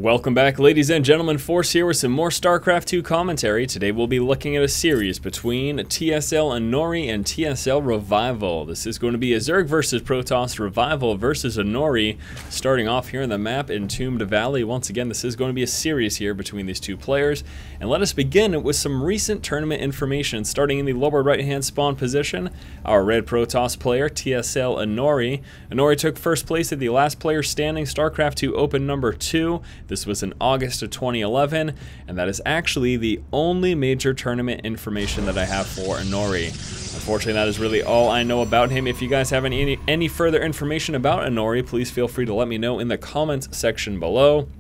Welcome back, ladies and gentlemen. Force here with some more StarCraft 2 commentary. Today we'll be looking at a series between TSL Inori and TSL Revival. This is going to be a Zerg versus Protoss, Revival versus Inori, starting off here in the map Entombed Valley. Once again, this is going to be a series here between these two players. And let us begin with some recent tournament information. Starting in the lower right-hand spawn position, our red Protoss player, TSL Inori. Inori took first place at the last player standing StarCraft 2 Open number 2. This was in August of 2011, and that is actually the only major tournament information that I have for Inori. Unfortunately, that is really all I know about him. If you guys have any further information about Inori, please feel free to let me know in the comments section below.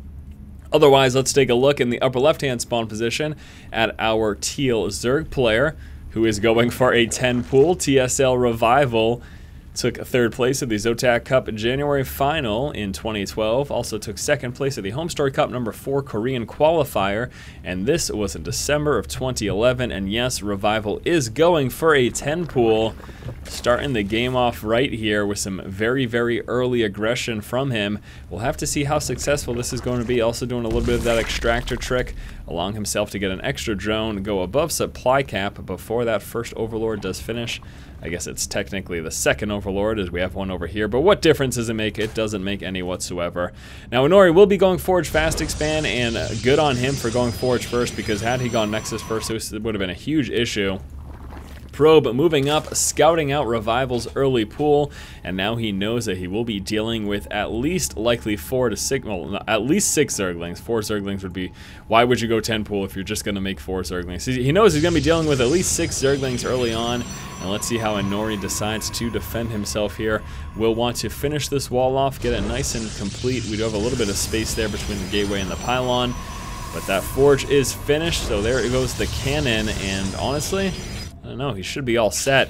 Otherwise, let's take a look in the upper left-hand spawn position at our teal Zerg player, who is going for a 10 pool. TSL Revival took third place at the Zotac Cup January final in 2012. Also took second place at the Home Story Cup number 4 Korean qualifier, and this was in December of 2011. And yes, Revival is going for a 10 pool, starting the game off right here with some very early aggression from him. We'll have to see how successful this is going to be. Also doing a little bit of that extractor trick, allowing himself to get an extra drone, go above supply cap before that first Overlord does finish. I guess it's technically the second Overlord, as we have one over here, but what difference does it make? It doesn't make any whatsoever. Now, Inori will be going Forge Fast Expand, and good on him for going Forge first, because had he gone Nexus first, this would have been a huge issue. Probe moving up, scouting out Revival's early pool, and now he knows that he will be dealing with at least likely 4 to 6, well, at least 6 Zerglings. 4 Zerglings would be, why would you go 10 pool if you're just going to make 4 Zerglings? He knows he's going to be dealing with at least 6 Zerglings early on, and let's see how Inori decides to defend himself here. We'll want to finish this wall off, get it nice and complete. We do have a little bit of space there between the gateway and the pylon, but that forge is finished, so there goes the cannon, and honestly, I don't know, he should be all set.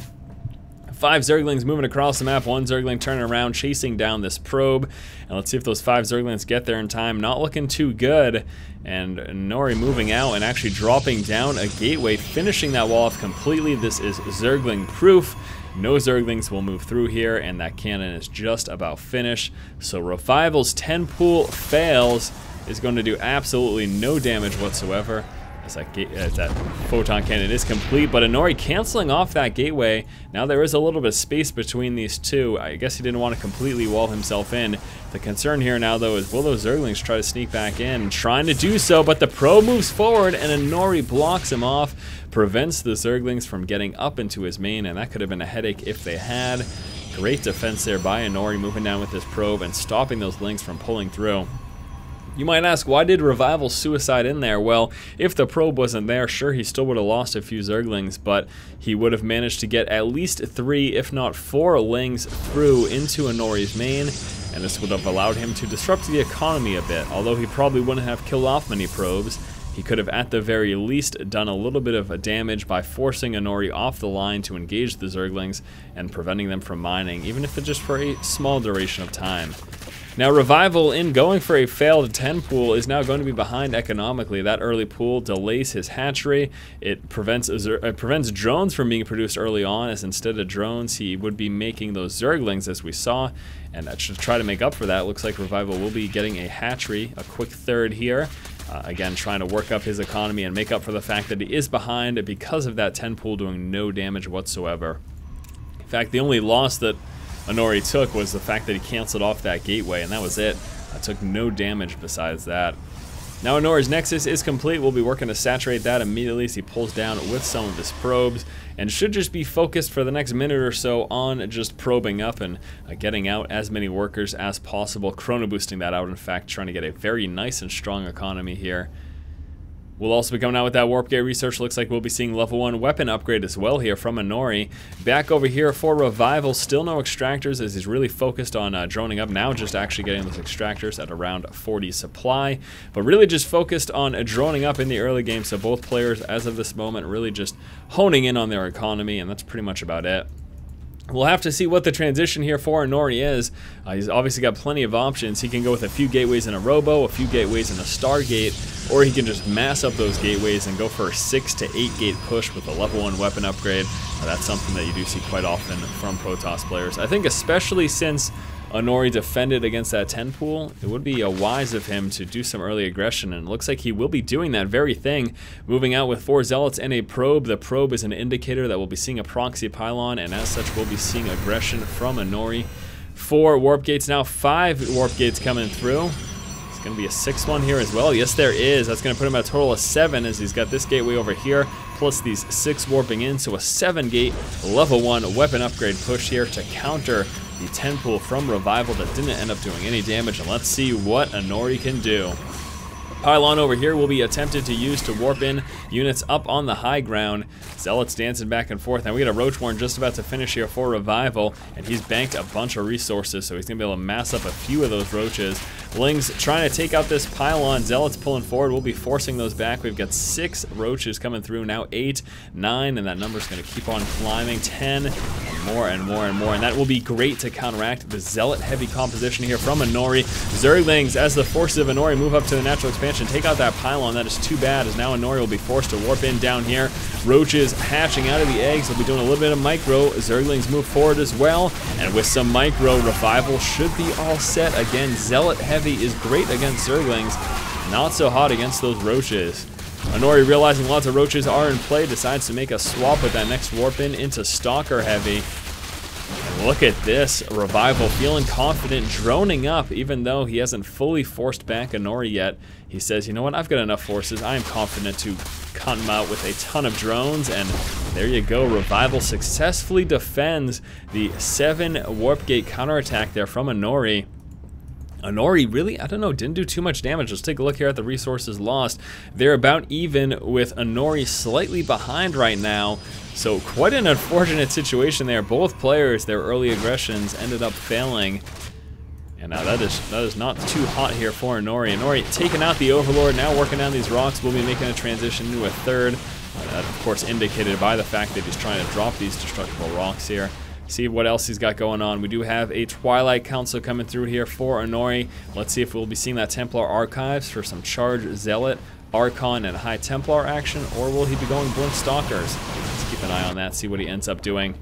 5 Zerglings moving across the map, 1 Zergling turning around, chasing down this probe. And let's see if those 5 Zerglings get there in time. Not looking too good. And Inori moving out and actually dropping down a gateway, finishing that wall off completely. This is Zergling proof. No Zerglings will move through here, and that cannon is just about finished. So Revival's 10 pool fails, is going to do absolutely no damage whatsoever. That photon cannon is complete, but Inori canceling off that gateway. Now there is a little bit of space between these two. I guess he didn't want to completely wall himself in. The concern here now, though, is will those Zerglings try to sneak back in? Trying to do so, but the probe moves forward, and Inori blocks him off, prevents the Zerglings from getting up into his main, and that could have been a headache if they had. Great defense there by Inori, moving down with this probe and stopping those links from pulling through. You might ask, why did Revival suicide in there? Well, if the probe wasn't there, sure, he still would have lost a few Zerglings, but he would have managed to get at least 3, if not 4 lings through into Inori's main, and this would have allowed him to disrupt the economy a bit. Although he probably wouldn't have killed off many probes, he could have at the very least done a little bit of damage by forcing Inori off the line to engage the Zerglings and preventing them from mining, even if it's just for a small duration of time. Now, Revival, in going for a failed 10 pool, is now going to be behind economically. That early pool delays his hatchery. It prevents drones from being produced early on, as instead of drones, he would be making those Zerglings, as we saw. And that should try to make up for that. Looks like Revival will be getting a hatchery, a quick third here. Again, trying to work up his economy and make up for the fact that he is behind because of that 10 pool doing no damage whatsoever. In fact, the only loss that Inori took was the fact that he canceled off that gateway, and that was it. I took no damage besides that. Now Inori's Nexus is complete. We'll be working to saturate that immediately as he pulls down with some of his probes, and should just be focused for the next minute or so on just probing up and getting out as many workers as possible. Chrono boosting that out, in fact, trying to get a very nice and strong economy here. We'll also be coming out with that Warp Gate research. Looks like we'll be seeing level 1 weapon upgrade as well here from Inori. Back over here for Revival, still no extractors as he's really focused on droning up. Now just actually getting those extractors at around 40 supply. But really just focused on droning up in the early game. So both players, as of this moment, really just honing in on their economy, and that's pretty much about it. We'll have to see what the transition here for Inori is. He's obviously got plenty of options. He can go with a few gateways in a Robo, a few gateways in a Stargate, or he can just mass up those gateways and go for a 6 to 8 gate push with a level 1 weapon upgrade. That's something that you do see quite often from Protoss players. I think especially since Inori defended against that 10 pool, it would be wise of him to do some early aggression, and it looks like he will be doing that very thing. Moving out with 4 Zealots and a probe. The probe is an indicator that we'll be seeing a proxy pylon, and as such we'll be seeing aggression from Inori. 4 warp gates now, 5 warp gates coming through. It's going to be a 6th one here as well. Yes, there is. That's going to put him at a total of 7 as he's got this gateway over here, plus these 6 warping in. So a 7-gate level 1 weapon upgrade push here to counter the 10 pool from Revival that didn't end up doing any damage. And let's see what Inori can do. Pylon over here will be attempted to use to warp in units up on the high ground. Zealots dancing back and forth. Now we got a Roach Warren just about to finish here for Revival, and he's banked a bunch of resources, so he's going to be able to mass up a few of those Roaches. Lings trying to take out this Pylon. Zealots pulling forward. We'll be forcing those back. We've got 6 Roaches coming through. Now 8, 9, and that number's going to keep on climbing. 10, and more and more and more. And that will be great to counteract the Zealot-heavy composition here from Inori. Zerglings, as the forces of Inori move up to the natural expansion, take out that Pylon. That is too bad, as now Inori will be forced to warp in down here. Roaches hatching out of the eggs. They'll be doing a little bit of micro. Zerglings move forward as well, and with some micro, Revival should be all set. Again, Zealot heavy is great against Zerglings, not so hot against those Roaches. Inori, realizing lots of Roaches are in play, decides to make a swap with that next warp in into Stalker heavy. And look at this, Revival feeling confident, droning up, even though he hasn't fully forced back Inori yet. He says, you know what, I've got enough forces. I am confident to cut him out with a ton of drones, and there you go. Revival successfully defends the 7 warp gate counterattack there from Inori. Inori really, I don't know, didn't do too much damage. Let's take a look here at the resources lost. They're about even, with Inori slightly behind right now. So quite an unfortunate situation there. Both players, their early aggressions ended up failing. And now that is not too hot here for Inori. Inori taking out the Overlord, now working down these rocks. We'll be making a transition into a 3rd. That, of course, indicated by the fact that he's trying to drop these destructible rocks here. See what else he's got going on. We do have a Twilight Council coming through here for Inori. Let's see if we'll be seeing that Templar Archives for some Charge Zealot, Archon, and High Templar action, or will he be going Blink Stalkers? Let's keep an eye on that, see what he ends up doing.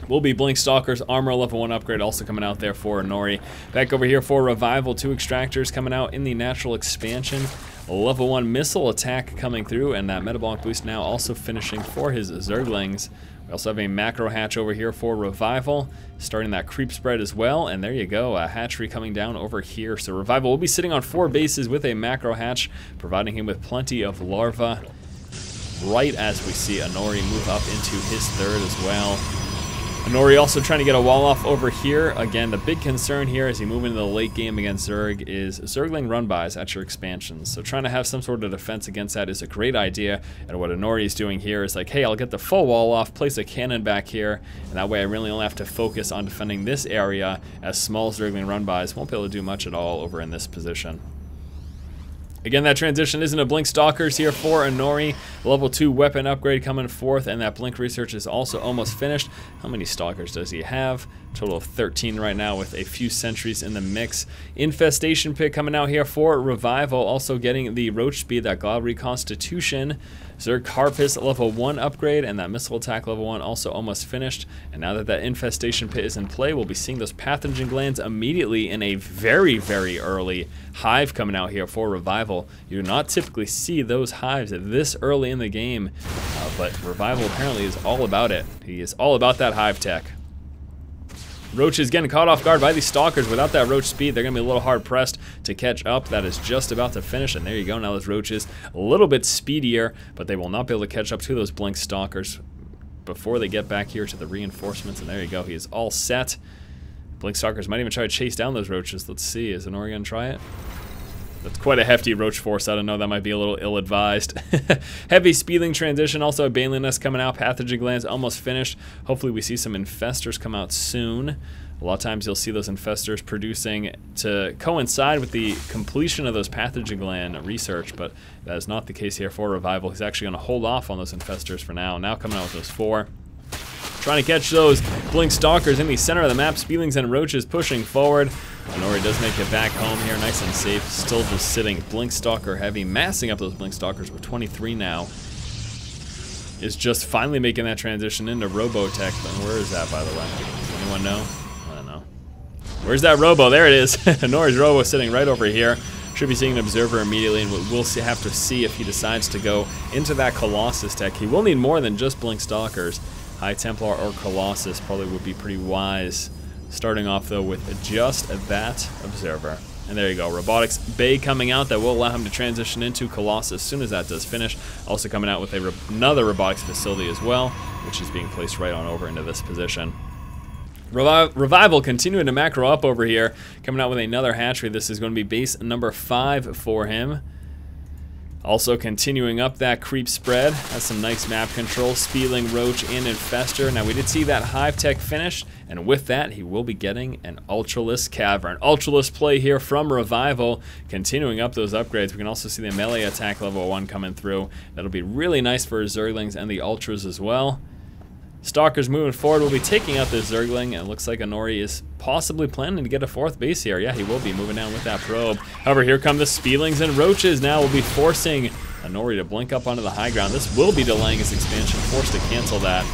Will be Blink Stalkers, Armor level 1 upgrade also coming out there for Inori. Back over here for Revival, 2 Extractors coming out in the natural expansion. Level 1 missile attack coming through, and that metabolic boost now also finishing for his Zerglings. We also have a macro hatch over here for Revival, starting that creep spread as well, and there you go, a hatchery coming down over here. So Revival will be sitting on 4 bases with a macro hatch, providing him with plenty of larvae, right as we see Inori move up into his 3rd as well. Inori also trying to get a wall off over here. Again, the big concern here as you move into the late game against Zerg is Zergling run-bys at your expansions. So trying to have some sort of defense against that is a great idea. And what Inori is doing here is like, hey, I'll get the full wall off, place a cannon back here, and that way I really only have to focus on defending this area, as small Zergling run-bys won't be able to do much at all over in this position. Again, that transition isn't a Blink Stalkers here for Inori. Level 2 weapon upgrade coming forth, and that Blink research is also almost finished. How many Stalkers does he have? Total of 13 right now, with a few sentries in the mix. Infestation Pit coming out here for Revival, also getting the Roach Speed, that God Reconstitution. Zerg Harpist level 1 upgrade, and that missile attack level 1 also almost finished. And now that that Infestation Pit is in play, we'll be seeing those pathogen glands immediately in a very, very early hive coming out here for Revival. You do not typically see those hives this early in the game, but Revival apparently is all about it. He is all about that hive tech. Roach is getting caught off guard by these Stalkers. Without that Roach speed, they're going to be a little hard pressed to catch up. That is just about to finish, and there you go. Now those Roaches a little bit speedier, but they will not be able to catch up to those Blink Stalkers before they get back here to the reinforcements, and there you go. He is all set. Blink Stalkers might even try to chase down those Roaches. Let's see. Is Inori going to try it? That's quite a hefty Roach force. I don't know, that might be a little ill-advised. Heavy Speedling transition, also a Baneling Nest coming out. Pathogen glands almost finished. Hopefully we see some Infestors come out soon. A lot of times you'll see those Infestors producing to coincide with the completion of those Pathogen gland research, but that is not the case here for Revival. He's actually going to hold off on those Infestors for now. Now coming out with those 4. Trying to catch those Blink Stalkers in the center of the map. Speedlings and Roaches pushing forward. Inori does make it back home here, nice and safe. Still just sitting Blink Stalker heavy, massing up those Blink Stalkers with 23 now. Is just finally making that transition into Robotech. But where is that, by the way? Does anyone know? I don't know. Where's that robo? There it is. Inori's robo sitting right over here. Should be seeing an observer immediately, and we'll have to see if he decides to go into that Colossus tech. He will need more than just Blink Stalkers. High Templar or Colossus probably would be pretty wise. Starting off, though, with just that observer. And there you go, Robotics Bay coming out. That will allow him to transition into Colossus as soon as that does finish. Also coming out with another Robotics facility as well, which is being placed right on over into this position. Revival continuing to macro up over here, coming out with another hatchery. This is going to be base number 5 for him. Also continuing up that creep spread. Has some nice map control. Speedling, Roach, and Infestor. Now we did see that Hive Tech finish, and with that he will be getting an Ultralisk Cavern. Ultralisk play here from Revival, continuing up those upgrades. We can also see the melee attack level 1 coming through. That'll be really nice for his Zerglings and the Ultras as well. Stalkers moving forward will be taking out the Zergling, and it looks like Inori is possibly planning to get a 4th base here. Yeah, he will be moving down with that probe. However, here come the Speedlings and Roaches. Now will be forcing Inori to blink up onto the high ground. This will be delaying his expansion, forced to cancel that.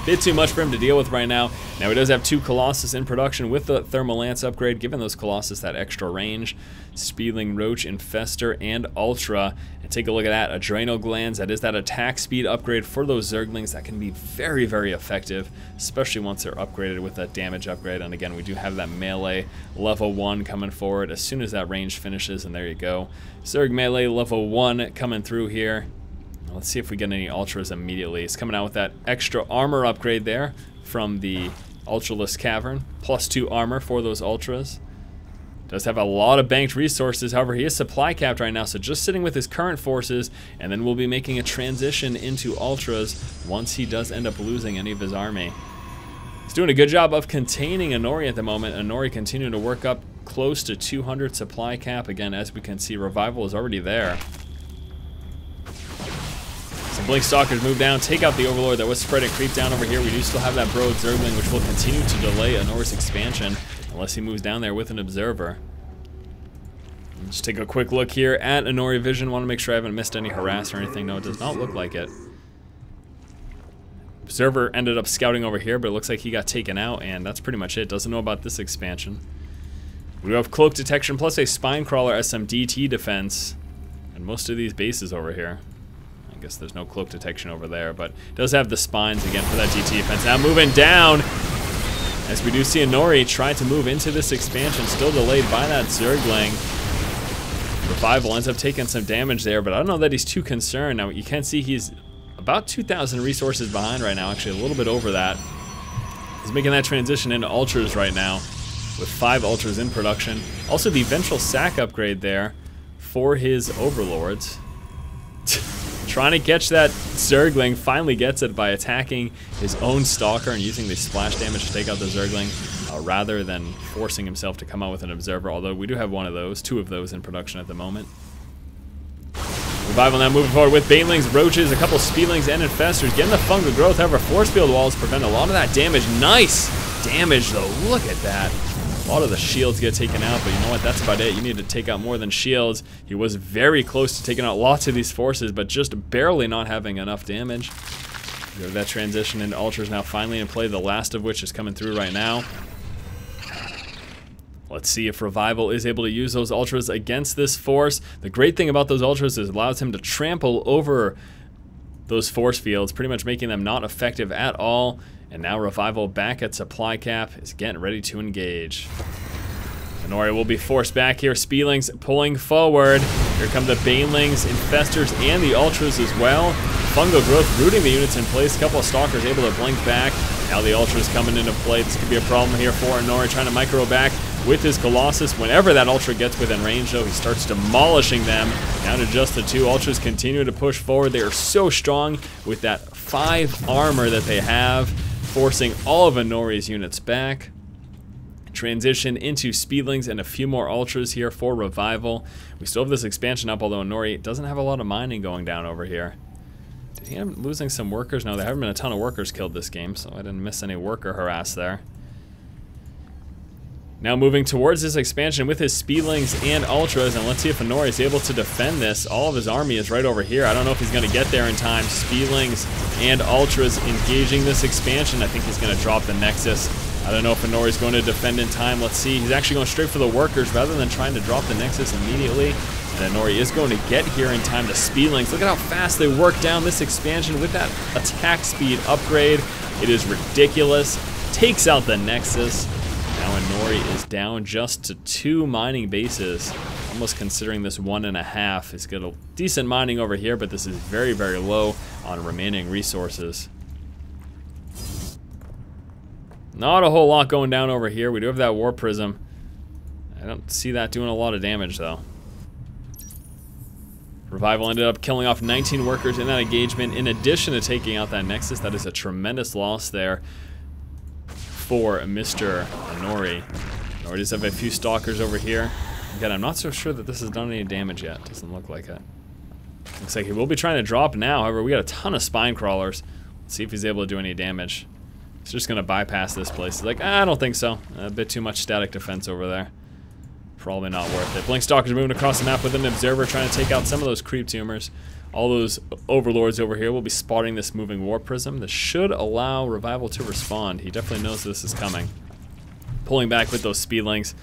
Bit too much for him to deal with right now. Now he does have 2 Colossus in production with the Thermal Lance upgrade, giving those Colossus that extra range. Speedling, Roach, Infestor, and Ultra. And take a look at that, Adrenal Glands. That is that attack speed upgrade for those Zerglings. That can be very, very effective, especially once they're upgraded with that damage upgrade. And again, we do have that melee level 1 coming forward as soon as that range finishes, and there you go. Zerg melee level 1 coming through here. Let's see if we get any Ultras immediately. It's coming out with that extra armor upgrade there from the Ultralisk Cavern. +2 armor for those Ultras. Does have a lot of banked resources. However, he is supply capped right now, so just sitting with his current forces, and then we'll be making a transition into Ultras once he does end up losing any of his army. He's doing a good job of containing Inori at the moment. Inori continuing to work up close to 200 supply cap. Again, as we can see, Revival is already there. Blink Stalkers move down, take out the Overlord that was spreading creep down over here. We do still have that Broad Zergling, which will continue to delay Inori's expansion unless he moves down there with an Observer. Just take a quick look here at Inori Vision. Want to make sure I haven't missed any harass or anything. No, it does not look like it. Observer ended up scouting over here, but it looks like he got taken out, and that's pretty much it. Doesn't know about this expansion. We do have Cloak Detection plus a Spine Crawler as some DT defense, and most of these bases over here. I guess there's no Cloak Detection over there, but it does have the spines again for that DT defense. Now moving down, as we do see Inori try to move into this expansion, still delayed by that Zergling. Revival ends up taking some damage there, but I don't know that he's too concerned. Now you can see he's about 2,000 resources behind right now, actually a little bit over that. He's making that transition into Ultras right now, with 5 Ultras in production. Also the Ventral Sack upgrade there for his Overlords. Trying to catch that Zergling, finally gets it by attacking his own Stalker and using the splash damage to take out the Zergling, rather than forcing himself to come out with an Observer, although we do have 2 of those in production at the moment. Revival now moving forward with Banelings, Roaches, a couple Speedlings, and Infestors, getting the fungal growth. However, Force Field Walls prevent a lot of that damage. Nice damage though, look at that. A lot of the shields get taken out, but you know what, that's about it. You need to take out more than shields. He was very close to taking out lots of these forces, but just barely not having enough damage. We have that transition into Ultras now finally in play, the last of which is coming through right now. Let's see if Revival is able to use those Ultras against this force. The great thing about those Ultras is it allows him to trample over those force fields, pretty much making them not effective at all. And now Revival back at supply cap is getting ready to engage. Inori will be forced back here. Speedlings pulling forward. Here come the Banelings, Infestors, and the Ultras as well. Fungal growth rooting the units in place. A couple of Stalkers able to blink back. Now the Ultras coming into play. This could be a problem here for Inori, trying to micro back with his Colossus. Whenever that Ultra gets within range, though, he starts demolishing them. Down to just the 2. Ultras continue to push forward. They are so strong with that 5 armor that they have, forcing all of Inori's units back. Transition into Speedlings and a few more Ultras here for Revival. We still have this expansion up, although Inori doesn't have a lot of mining going down over here. Did he end up losing some workers? No, there haven't been a ton of workers killed this game, so I didn't miss any worker harass there. Now moving towards this expansion with his Speedlings and Ultras, and let's see if Inori is able to defend this. All of his army is right over here. I don't know if he's going to get there in time. Speedlings and Ultras engaging this expansion. I think he's going to drop the Nexus I don't know if Inori's going to defend in time. Let's see. He's actually going straight for the workers rather than trying to drop the Nexus immediately. And Inori is going to get here in time to Speedlings. Look at how fast they work down this expansion with that attack speed upgrade. It is ridiculous. Takes out the Nexus. Now Inori is down just to 2 mining bases. Almost considering this 1.5. He's got a decent mining over here, but this is very, very low on remaining resources. Not a whole lot going down over here. We do have that War Prism. I don't see that doing a lot of damage, though. Revival ended up killing off 19 workers in that engagement, in addition to taking out that Nexus. That is a tremendous loss there for Mr. Inori. Inori does have a few Stalkers over here. Again, I'm not so sure that this has done any damage yet. Doesn't look like it. Looks like he will be trying to drop now. However, we got a ton of Spine Crawlers. Let's see if he's able to do any damage. He's just going to bypass this place. He's like, I don't think so. A bit too much static defense over there. Probably not worth it. Blink Stalker's moving across the map with an Observer, trying to take out some of those creep tumors. All those Overlords over here will be spotting this moving War Prism. This should allow Revival to respond. He definitely knows this is coming. Pulling back with those Speedlings.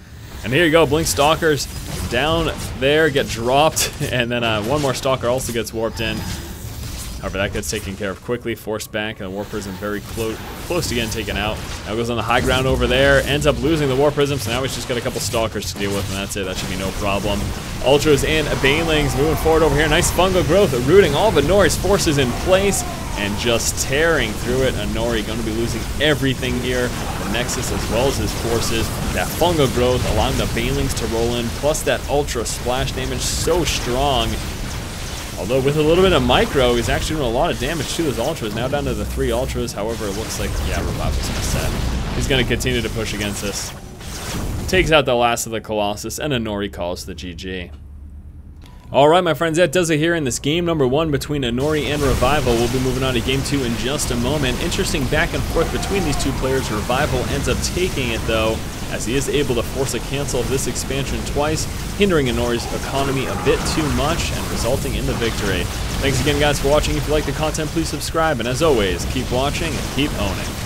And here you go, Blink Stalkers down there, get dropped, and then one more Stalker also gets warped in. However, that gets taken care of quickly, forced back, and the War Prism very close to getting taken out. Now goes on the high ground over there, ends up losing the War Prism, so now he's just got a couple Stalkers to deal with, and that's it. That should be no problem. Ultras and Banelings moving forward over here. Nice fungal growth, rooting all of Inori's forces in place, and just tearing through it. Inori going to be losing everything here. The Nexus as well as his forces. That fungal growth allowing the Banelings to roll in, plus that Ultra splash damage so strong. Although with a little bit of micro, he's actually doing a lot of damage to those Ultras. Now down to the 3 Ultras. However, it looks like, yeah, Revival's gonna set. He's gonna continue to push against this. Takes out the last of the Colossus, and Inori calls the GG. Alright, my friends, that does it here in this game number 1 between Inori and Revival. We'll be moving on to game 2 in just a moment. Interesting back and forth between these two players. Revival ends up taking it, though, as he is able to force a cancel of this expansion twice, hindering Inori's economy a bit too much and resulting in the victory. Thanks again, guys, for watching. If you like the content, please subscribe, and as always, keep watching and keep owning.